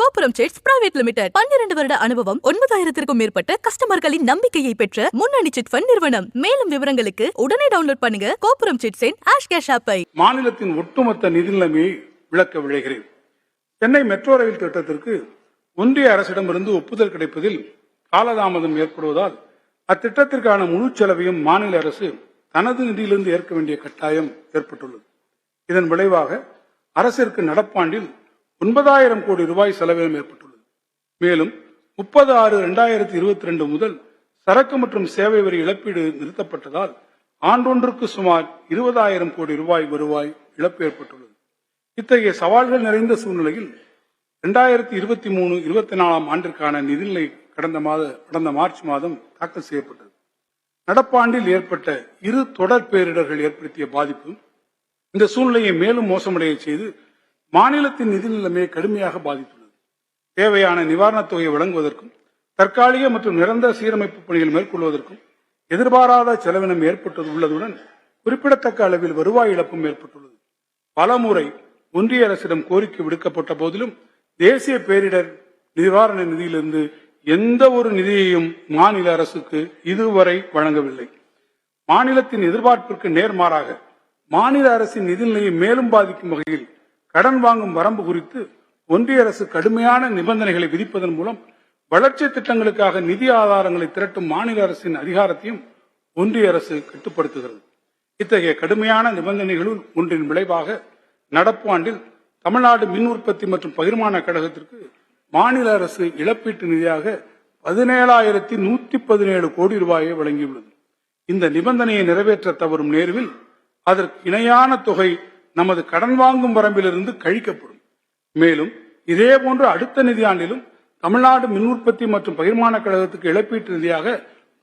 கோபுரம் chits private limited 12 வருட அனுபவம் 9000க்கும் மேற்பட்ட கஸ்டமர்களின் நம்பிக்கையை பெற்ற முன்னணி சிட் ஃபண்ட் நிறுவனம். மேலும் விவரங்களுக்கு உடனே டவுன்லோட் பண்ணுங்க கோபுரம் சிட்ஸின் ஆஷ் கேஷ் ஆப்பை. மாநிலத்தின் ஒட்டுமொத்த நிதி நிலைமையை விளக்க விழைகிறேன். சென்னை மெட்ரோ ரயில் திட்டத்திற்கு ஒன்றிய அரசிடமிருந்து ஒப்புதல் கிடைப்பதில் காலதாமதம் ஏற்படுவதால் அத்திட்டத்திற்கான முழு செலவையும் மாநில அரசு தனது நிதியிலிருந்து ஏற்க வேண்டிய கட்டாயம் ஏற்பட்டுள்ளது. இதன் விளைவாக அரசிற்கு நடப்பாண்டில் 9,000 கோடி ரூபாய் செலவினம் ஏற்பட்டுள்ளது. மேலும் 30/6/2022 முதல் சரக்கு மற்றும் சேவை வரி இழப்பீடு நிறுத்தப்பட்டதால் ஆண்டொன்றுக்கு சுமார் 20,000 கோடி ரூபாய் வருவாய் இழப்பு ஏற்பட்டுள்ளது. இத்தகைய சவால்கள் நிறைந்த சூழ்நிலையில் 2023-24 ஆண்டிற்கான நிதிநிலை கடந்த மார்ச் மாதம் தாக்கல் செய்யப்பட்டது. நடப்பாண்டில் ஏற்பட்ட இரு தொடர் பேரிடர்கள் ஏற்படுத்திய பாதிப்பு இந்த சூழ்நிலையை மேலும் மோசமடைய செய்து மாநிலத்தின் நிதி நிலைமையை கடுமையாக பாதித்துள்ளது. தேவையான நிவாரணத் தொகையை வழங்குவதற்கும் தற்காலிக மற்றும் நிரந்தர சீரமைப்பு பணிகள் மேற்கொள்வதற்கும் எதிர்பாராத செலவினம் ஏற்பட்டுள்ளதுடன் குறிப்பிடத்தக்க அளவில் வருவாய் இழப்பும் ஏற்பட்டுள்ளது. பலமுறை ஒன்றிய அரசிடம் கோரிக்கை விடுக்கப்பட்ட போதிலும் தேசிய பேரிடர் நிவாரண நிதியிலிருந்து எந்த ஒரு நிதியையும் மாநில அரசுக்கு இதுவரை வழங்கவில்லை. மாநிலத்தின் எதிர்பார்ப்பிற்கு நேர்மாறாக மாநில அரசின் நிதிநிலையை மேலும் பாதிக்கும் வகையில் கடன் வாங்கும் வரம்பு குறித்து ஒன்றிய அரசு கடுமையான நிபந்தனைகளை விதிப்பதன் மூலம் வளர்ச்சி திட்டங்களுக்காக நிதி ஆதாரங்களை திரட்டும் மாநில அரசின் அதிகாரத்தையும் ஒன்றிய அரசு கட்டுப்படுத்துகிறது. இத்தகைய கடுமையான நிபந்தனைகளுள் ஒன்றின் விளைவாக நடப்பு ஆண்டில் தமிழ்நாடு மின் உற்பத்தி மற்றும் பகிர்மான கழகத்திற்கு மாநில அரசு இழப்பீட்டு நிதியாக 17,117 கோடி ரூபாயை வழங்கியுள்ளது. இந்த நிபந்தனையை நிறைவேற்ற தவறும் நேர்வில் அதற்கு இணையான தொகை நமது கடன் வாங்கும் வரம்பிலிருந்து கழிக்கப்படும். மேலும் இதேபோன்று அடுத்த நிதியாண்டிலும் தமிழ்நாடு மின் உற்பத்தி மற்றும் பகிர்மான கழகத்துக்கு இழப்பீட்டு நிதியாக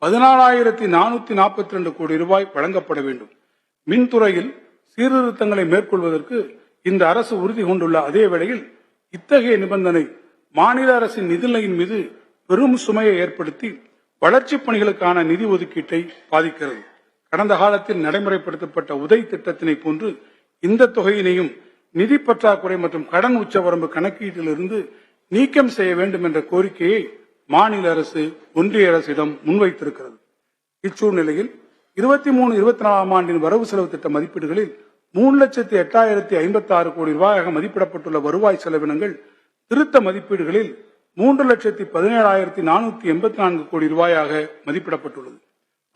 14,442 கோடி ரூபாய் வழங்கப்பட வேண்டும். மின்துறையில் சீர்திருத்தங்களை மேற்கொள்வதற்கு இந்த அரசு உறுதி கொண்டுள்ள அதே வேளையில் இத்தகைய நிபந்தனை மாநில அரசின் நிதிநிலையின் மீது பெரும் சுமையை ஏற்படுத்தி வளர்ச்சி பணிகளுக்கான நிதி ஒதுக்கீட்டை பாதிக்கிறது. கடந்த காலத்தில் நடைமுறைப்படுத்தப்பட்ட உதய் திட்டத்தினை போன்று இந்த தொகையினையும் நிதி பற்றாக்குறை மற்றும் கடன் உச்சவரம்பு கணக்கீட்டிலிருந்து நீக்கம் செய்ய வேண்டும் என்ற கோரிக்கையை மாநில அரசு ஒன்றிய அரசிடம் முன்வைத்திருக்கிறது. இச்சூழ்நிலையில் 23-24 ஆண்டின் வரவு செலவு திட்ட மதிப்பீடுகளில் 3,08,056 கோடி ரூபாயாக மதிப்பிடப்பட்டுள்ள வருவாய் செலவினங்கள் திருத்த மதிப்பீடுகளில் 3,17,484 கோடி ரூபாயாக மதிப்பிடப்பட்டுள்ளது.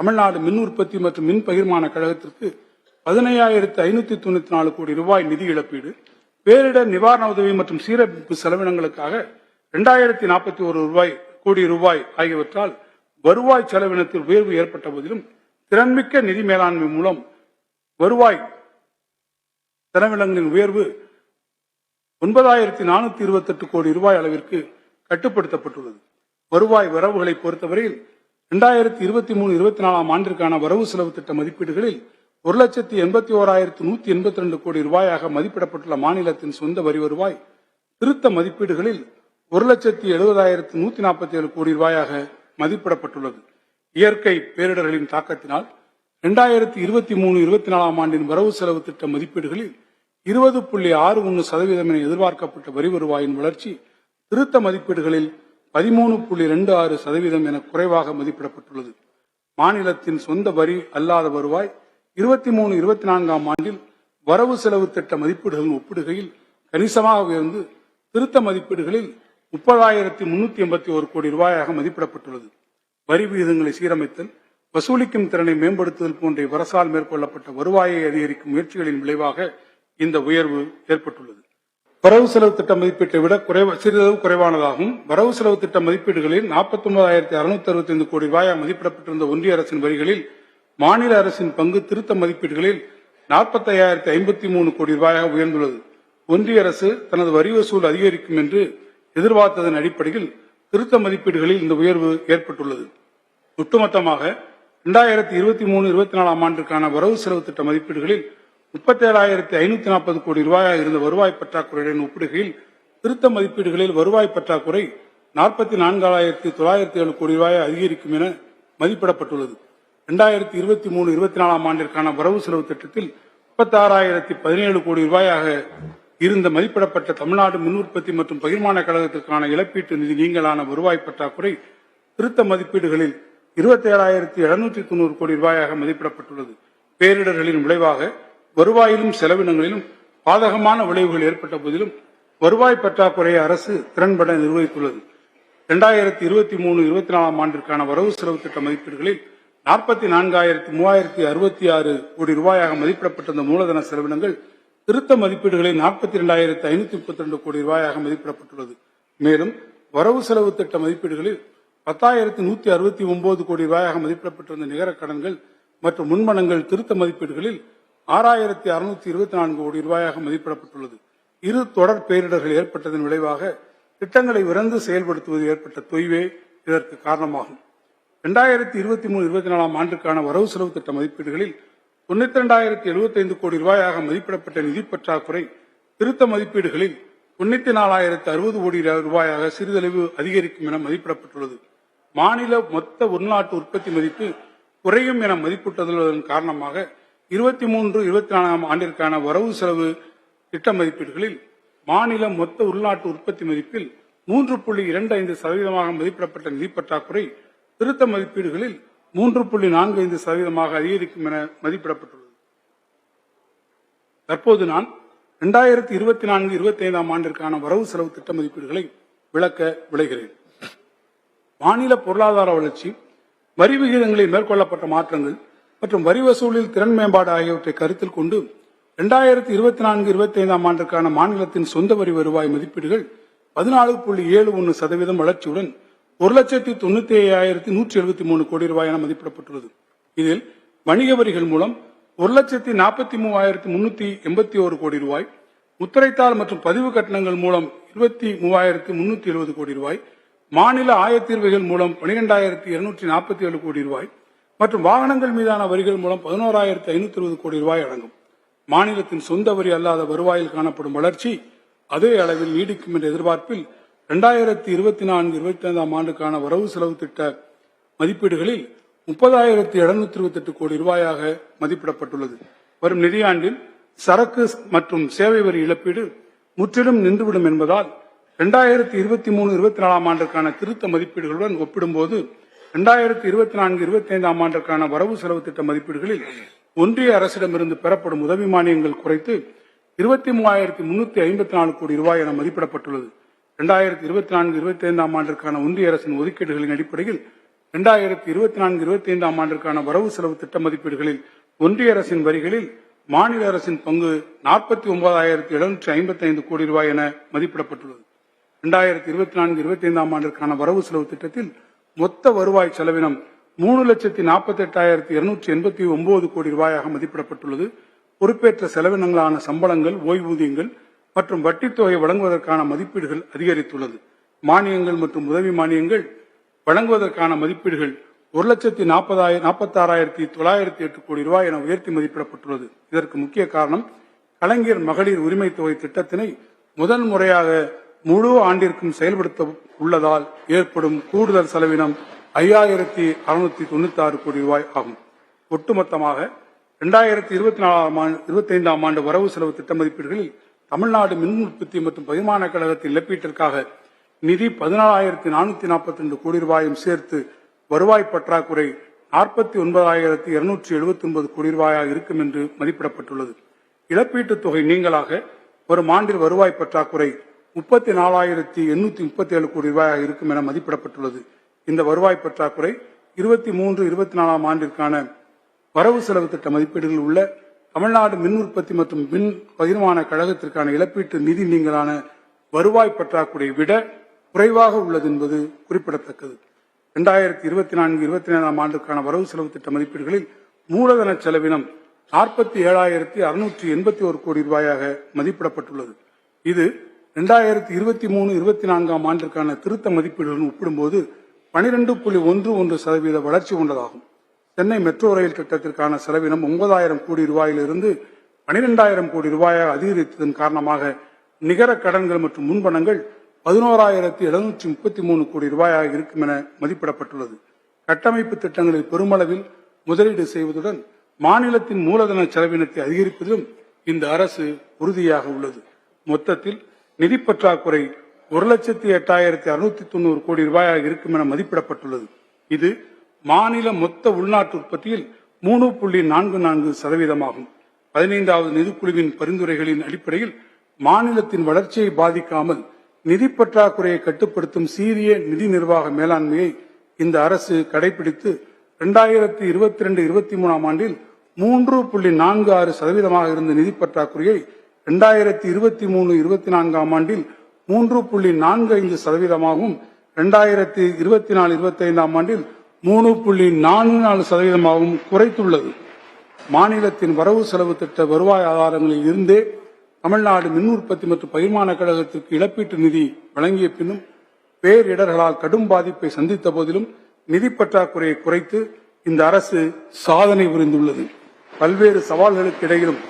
தமிழ்நாடு மின் உற்பத்தி மற்றும் மின் பகிர்மான கழகத்திற்கு 15,594 கோடி ரூபாய் நிதி இழப்பீடு, பேரிடர் நிவாரண உதவி மற்றும் சீரமைப்பு செலவினங்களுக்காக 2,041 கோடி ரூபாய் ஆகியவற்றால் வருவாய் செலவினத்தில் உயர்வு ஏற்பட்ட போதிலும் திறன்மிக்க நிதி மேலாண்மை மூலம் வருவாய் செலவினங்களின் உயர்வு 9,428 கோடி ரூபாய் அளவிற்கு கட்டுப்படுத்தப்பட்டுள்ளது. வருவாய் வரவுகளை பொறுத்தவரையில் 2023-24 ஆண்டிற்கான வரவு செலவு திட்ட மதிப்பீடுகளில் 1,81,182 கோடி ரூபாயாக மதிப்பிடப்பட்டுள்ள மாநிலத்தின் சொந்த வரி வருவாய் திருத்த மதிப்பீடுகளில் 1,70,147 கோடி ரூபாயாக மதிப்பிடப்பட்டுள்ளது. இயற்கை பேரிடர்களின் தாக்கத்தினால் 2023-24 ஆண்டின் வரவு செலவு திட்ட மதிப்பீடுகளில் 20.61% என எதிர்பார்க்கப்பட்ட வரி வருவாயின் வளர்ச்சி திருத்த மதிப்பீடுகளில் 13.26% என குறைவாக மதிப்பிடப்பட்டுள்ளது. மாநிலத்தின் சொந்த வரி அல்லாத வருவாய் 23-24 ஆண்டில் வரவு செலவு திட்ட மதிப்பீடுகளின் ஒப்பிடுகையில் கணிசமாக உயர்ந்து திருத்த மதிப்பீடுகளில் 30,381 கோடி ரூபாயாக மதிப்பிடப்பட்டுள்ளது. வரி விகிதங்களை சீரமைத்தல், வசூலிக்கும் திறனை மேம்படுத்துதல் போன்ற அரசால் மேற்கொள்ளப்பட்ட வருவாயை அதிகரிக்கும் முயற்சிகளின் விளைவாக இந்த உயர்வு ஏற்பட்டுள்ளது. வரவு செலவு திட்ட மதிப்பீட்டை விட சிறிதளவு குறைவானதாகும். வரவு செலவு திட்ட மதிப்பீடுகளில் 49,665 கோடி ரூபாயாக மதிப்பிடப்பட்டிருந்த ஒன்றிய அரசின் வரிகளில் மாநில அரசின் பங்கு திருத்த மதிப்பீடுகளில் 45,053 கோடி ரூபாயாக உயர்ந்துள்ளது. ஒன்றிய அரசு தனது வரி வசூல் அதிகரிக்கும் என்று எதிர்பார்த்ததன் அடிப்படையில் திருத்த மதிப்பீடுகளில் இந்த உயர்வு ஏற்பட்டுள்ளது. ஒட்டுமொத்தமாக 2023-24 ஆண்டிற்கான வரவு செலவு திட்ட மதிப்பீடுகளில் 37,540 கோடி ரூபாயாக இருந்த வருவாய் பற்றாக்குறையுடன் ஒப்பிடுகையில் திருத்த மதிப்பீடுகளில் வருவாய் பற்றாக்குறை 44,907 கோடி ரூபாய் அதிகரிக்கும் என மதிப்பிடப்பட்டுள்ளது. 2023-24 ஆண்டிற்கான வரவு செலவு திட்டத்தில் 36,017 கோடி ரூபாயாக இருந்த மதிப்பிடப்பட்ட தமிழ்நாடு மின் உற்பத்தி மற்றும் பகிர்மான கழகத்திற்கான இழப்பீட்டு நிதி நீங்கலான வருவாய் பற்றாக்குறை திருத்த மதிப்பீடுகளில் 27,790 கோடி ரூபாயாக மதிப்பிடப்பட்டுள்ளது. பேரிடர்களின் விளைவாக வருவாயிலும் செலவினங்களிலும் பாதகமான விளைவுகள் ஏற்பட்ட போதிலும் வருவாய் பற்றாக்குறையை அரசு திறன்பட நிர்வகித்துள்ளது. 2023-24 ஆண்டிற்கான வரவு செலவு திட்ட மதிப்பீடுகளில் 44,366 கோடி ரூபாயாக மதிப்பிடப்பட்டிருந்த மூலதன செலவினங்கள் திருத்த மதிப்பீடுகளில் 42,532 கோடி ரூபாயாக மதிப்பிடப்பட்டுள்ளது. மேலும் வரவு செலவு திட்ட மதிப்பீடுகளில் 10,169 கோடி ரூபாயாக மதிப்பிடப்பட்டிருந்த நிகர கடன்கள் மற்றும் முன்பணங்கள் திருத்த மதிப்பீடுகளில் 6,624 கோடி ரூபாயாக மதிப்பிடப்பட்டுள்ளது. இரு தொடர் பேரிடர்கள் ஏற்பட்டதன் விளைவாக திட்டங்களை விரைந்து செயல்படுத்துவது ஏற்பட்ட தொய்வே இதற்கு காரணமாகும். 2023-24 ஆண்டுக்கான வரவு செலவு திட்ட மதிப்பீடுகளில் 92,075 கோடி ரூபாயாக மதிப்பிடப்பட்ட நிதி பற்றாக்குறை திருத்த மதிப்பீடுகளில் 94,060 கோடி ரூபாயாக சிறிதளவு அதிகரிக்கும் என மதிப்பிடப்பட்டுள்ளது. மாநில மொத்த உள்நாட்டு உற்பத்தி மதிப்பு குறையும் என மதிப்பிட்டுள்ளதன் காரணமாக 23-24 ஆண்டிற்கான வரவு செலவு திட்ட மதிப்பீடுகளில் மாநில மொத்த உள்நாட்டு உற்பத்தி மதிப்பில் 3.25% மதிப்பிடப்பட்ட நிதி பற்றாக்குறை திருத்த மதிப்பீடுகளில் 3.45% அதிகரிக்கும் என மதிப்பிடப்பட்டுள்ளது. தற்போது நான் 2024-25 ஆண்டிற்கான வரவு செலவு திட்ட மதிப்பீடுகளை விளக்க விளைகிறேன். மாநில பொருளாதார வளர்ச்சி, வரி விகிதங்களில் மேற்கொள்ளப்பட்ட மாற்றங்கள் மற்றும் வரி வசூலில் திறன் மேம்பாடு ஆகியவற்றை கருத்தில் கொண்டு 2024-25 ஆண்டிற்கான மாநிலத்தின் சொந்த வரி வருவாய் மதிப்பீடுகள் 14.71% வளர்ச்சியுடன் 1,95,173 கோடி ரூபாய் என மதிப்பிடப்பட்டுள்ளது. இதில் வணிக வரிகள் மூலம் 1,43,381 கோடி ரூபாய், முத்திரைத்தாள் மற்றும் பதிவு கட்டணங்கள் மூலம் 23,370 கோடி ரூபாய், மாநில ஆயத்தீர்வைகள் மூலம் 12,247 கோடி ரூபாய் மற்றும் வாகனங்கள் மீதான வரிகள் மூலம் 11,520 கோடி ரூபாய் அடங்கும். மாநிலத்தின் சொந்த வரி அல்லாத வருவாயில் காணப்படும் வளர்ச்சி அதே அளவில் நீடிக்கும் என்ற எதிர்பார்ப்பில் 2024-25 ஆண்டுக்கான வரவு செலவு திட்ட மதிப்பீடுகளில் 30,728 கோடி ரூபாயாக மதிப்பிடப்பட்டுள்ளது. வரும் நிதியாண்டில் சரக்கு மற்றும் சேவை வரி இழப்பீடு முற்றிலும் நின்றுவிடும் என்பதால் 2023-24 ஆண்டிற்கான திருத்த மதிப்பீடுகளுடன் ஒப்பிடும்போது 2024-25 ஆண்டிற்கான வரவு செலவு திட்ட மதிப்பீடுகளில் ஒன்றிய அரசிடமிருந்து பெறப்படும் உதவி மானியங்கள் குறைத்து 23,354 கோடி ரூபாய் என மதிப்பிடப்பட்டுள்ளது. 2024-25 ஆண்டிற்கான ஒன்றிய அரசின் ஒதுக்கீடுகளின் அடிப்படையில் 2024-25 ஆண்டிற்கான வரவு செலவு திட்ட மதிப்பீடுகளில் ஒன்றிய அரசின் வரிகளில் மாநில அரசின் பங்கு 49,755 கோடி ரூபாய் என மதிப்பிடப்பட்டுள்ளது. 2024-25 ஆண்டிற்கான வரவு செலவு திட்டத்தில் மொத்த வருவாய் செலவினம் 3,48,289 கோடி ரூபாயாக மதிப்பிடப்பட்டுள்ளது. பொறுப்பேற்ற செலவினங்களான சம்பளங்கள், ஓய்வூதியங்கள் மற்றும் வட்டித் தொகை வழங்குவதற்கான மதிப்பீடுகள் அதிகரித்துள்ளது. மானியங்கள் மற்றும் உதவி மானியங்கள் வழங்குவதற்கான மதிப்பீடுகள் 1,46,908 கோடி ரூபாய் என உயர்த்தி மதிப்பிடப்பட்டுள்ளது. இதற்கு முக்கிய காரணம் கலைஞர் மகளிர் உரிமை தொகை திட்டத்தினை முதல் முறையாக முழு ஆண்டிற்கும் செயல்படுத்த உள்ளதால் ஏற்படும் கூடுதல் செலவினம் 5,696 கோடி ரூபாய் ஆகும். ஒட்டுமொத்தமாக 2024-25 ஆண்டு வரவு செலவு திட்ட மதிப்பீடுகளில் தமிழ்நாடு மின் உற்பத்தி மற்றும் பகிர்மான கழகத்தின் இழப்பீட்டிற்காக நிதி 14,442 கோடி ரூபாயும் சேர்த்து வருவாய் பற்றாக்குறை 49,279 கோடி ரூபாயாக இருக்கும் என்று மதிப்பிடப்பட்டுள்ளது. இழப்பீட்டுத் தொகை நீங்களாக வரும் ஆண்டில் வருவாய் பற்றாக்குறை 34,837 கோடி ரூபாயாக இருக்கும் என மதிப்பிடப்பட்டுள்ளது. இந்த வருவாய் பற்றாக்குறை 23-24 ஆண்டிற்கான வரவு செலவு திட்ட மதிப்பீடுகளில் உள்ள தமிழ்நாடு மின் உற்பத்தி மற்றும் மின் பகிர்மான கழகத்திற்கான இழப்பீட்டு நிதி நீங்கலான வருவாய் பற்றாக்குறை விட குறைவாக உள்ளது என்பது குறிப்பிடத்தக்கது. 2024-25 ஆண்டுக்கான வரவு செலவு திட்ட மதிப்பீடுகளில் மூலதன செலவினம் 47,681 கோடி ரூபாயாக மதிப்பிடப்பட்டுள்ளது. இது 2023-24 ஆண்டிற்கான திருத்த மதிப்பீடுகளுடன் ஒப்பிடும்போது 12.11% வளர்ச்சி கொண்டதாகும். சென்னை மெட்ரோ ரயில் திட்டத்திற்கான செலவினம் 9,000 கோடி ரூபாயிலிருந்து 12,000 கோடி ரூபாயாக அதிகரித்ததன் காரணமாக நிகர கடன்கள் மற்றும் முன்பணங்கள் 11,733 கோடி ரூபாயாக இருக்கும் என மதிப்பிடப்பட்டுள்ளது. கட்டமைப்பு திட்டங்களில் பெருமளவில் முதலீடு செய்வதுடன் மாநிலத்தின் மூலதன செலவினத்தை அதிகரிப்பதிலும் இந்த அரசு உறுதியாக உள்ளது. மொத்தத்தில் நிதி பற்றாக்குறை 1,08,690 கோடி ரூபாயாக இருக்கும் என மதிப்பிடப்பட்டுள்ளது. இது மாநில மொத்த உள்நாட்டு உற்பத்தியில் 3.44% 15வது நிதிக்குழுவின் பரிந்துரைகளின் அடிப்படையில் மாநிலத்தின் வளர்ச்சியை பாதிக்காமல் நிதி பற்றாக்குறையை கட்டுப்படுத்தும் சீரிய நிதி நிர்வாக மேலாண்மையை இந்த அரசு கடைபிடித்து 2022-23 ஆண்டில் 3.46% இருந்த நிதி பற்றாக்குறையை 2023-24 ஆண்டில் 3.45%, 2024-25 ஆண்டில் 3.44% குறைத்துள்ளது. மாநிலத்தின் வரவு செலவு திட்ட வருவாய் ஆதாரங்களில் இருந்தே தமிழ்நாடு மின் உற்பத்தி மற்றும் பகிர்மான கழகத்திற்கு இழப்பீட்டு நிதி வழங்கிய பின்னும் பேரிடர்களால் கடும் பாதிப்பை சந்தித்த போதிலும் நிதி பற்றாக்குறையை குறைத்து இந்த அரசு சாதனை புரிந்துள்ளது. பல்வேறு சவால்களுக்கு இடையிலும்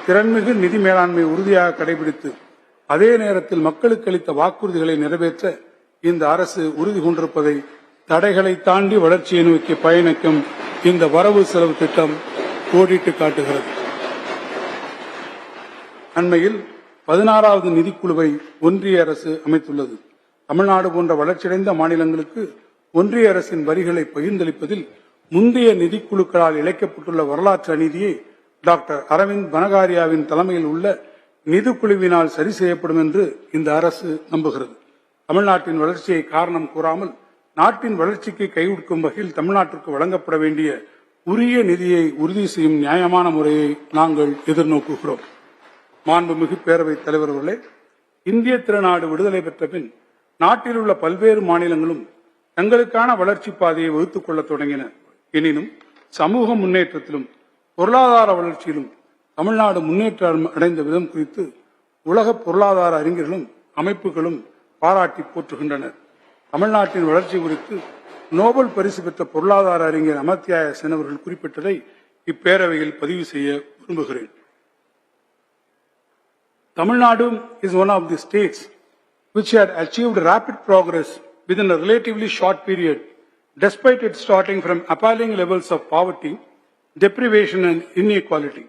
திறன்மிகு நிதி மேலாண்மை உறுதியாக கடைபிடித்து அதே நேரத்தில் மக்களுக்கு அளித்த வாக்குறுதிகளை நிறைவேற்ற இந்த அரசு உறுதி கொண்டிருப்பதை தடைகளை தாண்டி வளர்ச்சியை நோக்கி பயணிக்கும் இந்த வரவு செலவு திட்டம் கோடிட்டு காட்டுகிறது. அண்மையில் 16வது நிதிக்குழுவை ஒன்றிய அரசு அமைத்துள்ளது. தமிழ்நாடு போன்ற வளர்ச்சியடைந்த மாநிலங்களுக்கு ஒன்றிய அரசின் வரிகளை பகிர்ந்தளிப்பதில் முந்தைய நிதிக்குழுக்களால் இழைக்கப்பட்டுள்ள வரலாற்று அநீதியை டாக்டர் அரவிந்த் பனகாரியாவின் தலைமையில் உள்ள நிதிக்குழுவினால் சரி செய்யப்படும் என்று இந்த அரசு நம்புகிறது. தமிழ்நாட்டின் வளர்ச்சியை காரணம் கூறாமல் நாட்டின் வளர்ச்சிக்கு கைவிடுக்கும் வகையில் தமிழ்நாட்டிற்கு வழங்கப்பட வேண்டிய உரிய நிதியை உறுதி செய்யும் நியாயமான முறையை நாங்கள் எதிர்நோக்குகிறோம். மாண்புமிகு பேரவைத் தலைவர் அவர்களே, இந்திய திருநாடு விடுதலை பெற்ற பின் நாட்டில் உள்ள பல்வேறு மாநிலங்களும் தங்களுக்கான வளர்ச்சி பாதையை வகுத்துக் கொள்ள தொடங்கின. எனினும் சமூக முன்னேற்றத்திலும் பொருளாதார வளர்ச்சியிலும் தமிழ்நாடு முன்னேற்றம் அடைந்த விதம் குறித்து உலக பொருளாதார அறிஞர்களும் அமைப்புகளும் பாராட்டி போற்றுகின்றனர். தமிழ்நாட்டின் வளர்ச்சி குறித்து நோபல் பரிசு பெற்ற பொருளாதார அறிஞர் அமர்த்தியா சென் அவர்கள் குறிப்பிட்டதை இப்பேரவையில் பதிவு செய்ய விரும்புகிறேன். Tamil Nadu is one of the states which had achieved rapid progress within a relatively short period, despite it starting from appalling levels of poverty, deprivation and inequality.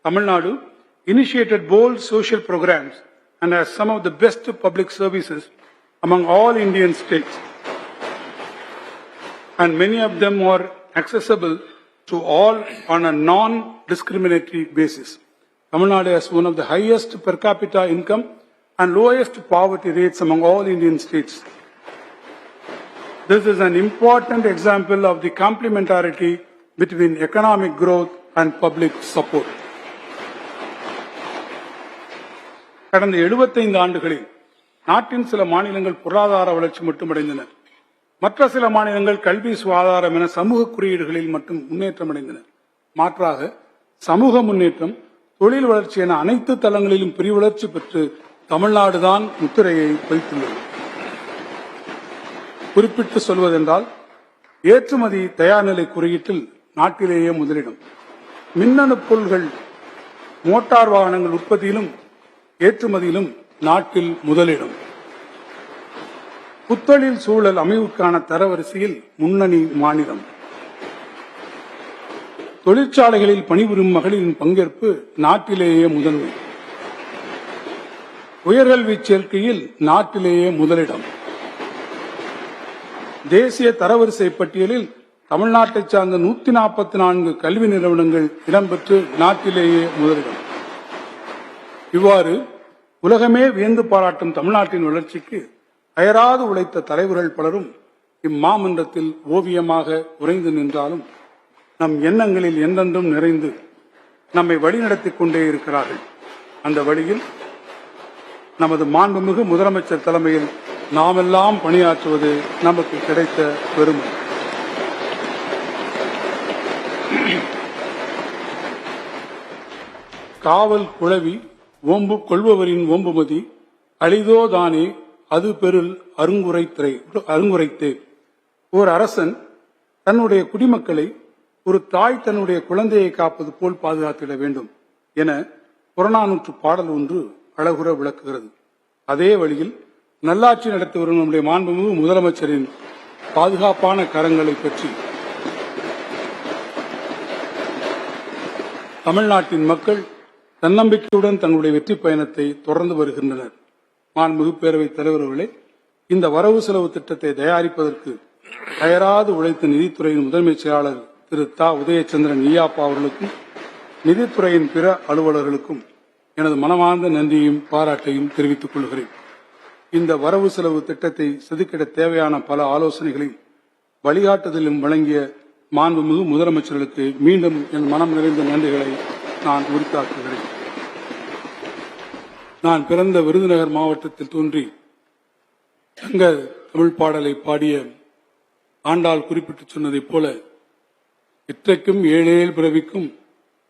Tamil Nadu initiated bold social programs and has some of the best public services among all Indian states, and many of them are accessible to all on a non-discriminatory basis. Tamil Nadu has one of the highest per capita income and lowest poverty rates among all Indian states. This is an important example of the complementarity between economic growth and public support. கடந்த 75 ஆண்டுகளில் நாட்டின் சில மாநிலங்கள் பொருளாதார வளர்ச்சி மட்டுமடைந்தன. மற்ற சில மாநிலங்கள் கல்வி, சுகாதாரம் என சமூக குறியீடுகளில் மட்டும் முன்னேற்றம் அடைந்தன. மாற்றாக சமூக முன்னேற்றம், தொழில் வளர்ச்சி என அனைத்து தளங்களிலும் பெரிய வளர்ச்சி பெற்று தமிழ்நாடுதான் முத்திரையை வைத்துள்ளது. குறிப்பிட்டு சொல்வதென்றால் ஏற்றுமதி தயார்நிலை குறியீட்டில் நாட்டிலேயே முதலிடம். மின்னணு பொருள்கள், மோட்டார் வாகனங்கள் உற்பத்தியிலும் ஏற்றுமதியிலும் நாட்டில் முதலிடம். புத்தொழில் சூழல் அமைவுக்கான தரவரிசையில் முன்னணி மாநிலம். தொழிற்சாலைகளில் பணிபுரியும் மகளிரின் பங்கேற்பு நாட்டிலேயே முதன்மை. உயர்கல்வி சேர்க்கையில் நாட்டிலேயே முதலிடம். தேசிய தரவரிசை பட்டியலில் தமிழ்நாட்டை சார்ந்த 144 கல்வி நிறுவனங்கள் இடம்பெற்று நாட்டிலேயே முதலிடம். இவ்வாறு உலகமே வியந்து பாராட்டும் தமிழ்நாட்டின் வளர்ச்சிக்கு அயராது உழைத்த தலைவர்கள் பலரும் இம்மாமன்றத்தில் ஓவியமாக உறைந்து நின்றாலும் நம் எண்ணங்களில் என்றென்றும் நிறைந்து நம்மை வழிநடத்திக் கொண்டே இருக்கிறார்கள். அந்த வழியில் நமது மாண்புமிகு முதலமைச்சர் தலைமையில் நாமெல்லாம் பணியாற்றுவது நமக்கு கிடைத்த பெருமை. காவல் குழவி ஓம்பு கொள்பவரின் ஓம்புமதி அளிதோதானே அது பெருள் அருங்குரைத்தே. ஓர் அரசன் தன்னுடைய குடிமக்களை ஒரு தாய் தன்னுடைய குழந்தையை காப்பது போல் பாதுகாத்திட வேண்டும் என புறநானூற்று பாடல் ஒன்று அழகுற விளக்குகிறது. அதே வழியில் நல்லாட்சி நடத்தி வரும் நம்முடைய மாண்புமிகு முதலமைச்சரின் பாதுகாப்பான கரங்களை பற்றி தமிழ்நாட்டின் மக்கள் தன்னம்பிக்கையுடன் தங்களுடைய வெற்றி பயணத்தை தொடர்ந்து வருகின்றனர். மாண்புமிகு பேரவைத் தலைவர்களே, இந்த வரவு செலவு திட்டத்தை தயாரிப்பதற்கு அயராது உழைத்த நிதித்துறையின் முதன்மை செயலாளர் திரு தா உதயச்சந்திரன் ஈயாப்பா அவர்களுக்கும் நிதித்துறையின் பிற அலுவலர்களுக்கும் எனது மனமார்ந்த நன்றியையும் பாராட்டையும் தெரிவித்துக் கொள்கிறேன். இந்த வரவு செலவு திட்டத்தை செதுக்கிட தேவையான பல ஆலோசனைகளையும் வழிகாட்டுதலும் வழங்கிய மாண்புமிகு முதலமைச்சர்களுக்கு மீண்டும் என் மனம் நிறைந்த நன்றிகளை நான் உரித்தாக்குகிறேன். நான் பிறந்த விருதுநகர் மாவட்டத்தில் தோன்றி சங்க தமிழ் பாடலை பாடிய ஆண்டாள் குறிப்பிட்டு சொன்னதைப் போல, இற்றைக்கும் ஏழேல் பிறவிக்கும்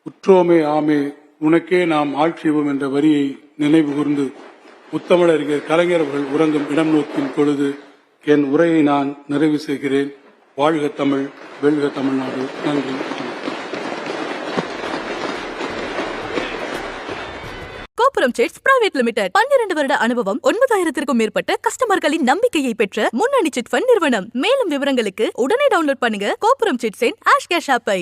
உற்றோமே ஆமே உனக்கே நாம் ஆட்சேபம் என்ற வரியை நினைவு கூர்ந்து முத்தமிழறிஞர் கலைஞர் அவர்கள் உறங்கும் இடம் நோக்கின் பொழுது என் உரையை நான் நிறைவு செய்கிறேன். வாழ்க தமிழ், வெல்க தமிழ்நாடு. நன்றி. கோபுரம் சிட்ஸ் பிரைவேட் லிமிடெட் 12 வருட அனுபவம், 9000த்திற்கும் மேற்பட்ட கஸ்டமர்களின் நம்பிக்கையை பெற்ற முன்னணி சிட் ஃபண்ட் நிறுவனம். மேலும் விவரங்களுக்கு உடனே டவுன்லோட் பண்ணுங்க கோபுரம் சிட்ஸின் ஆஷ் கேஷ் ஆப்பை.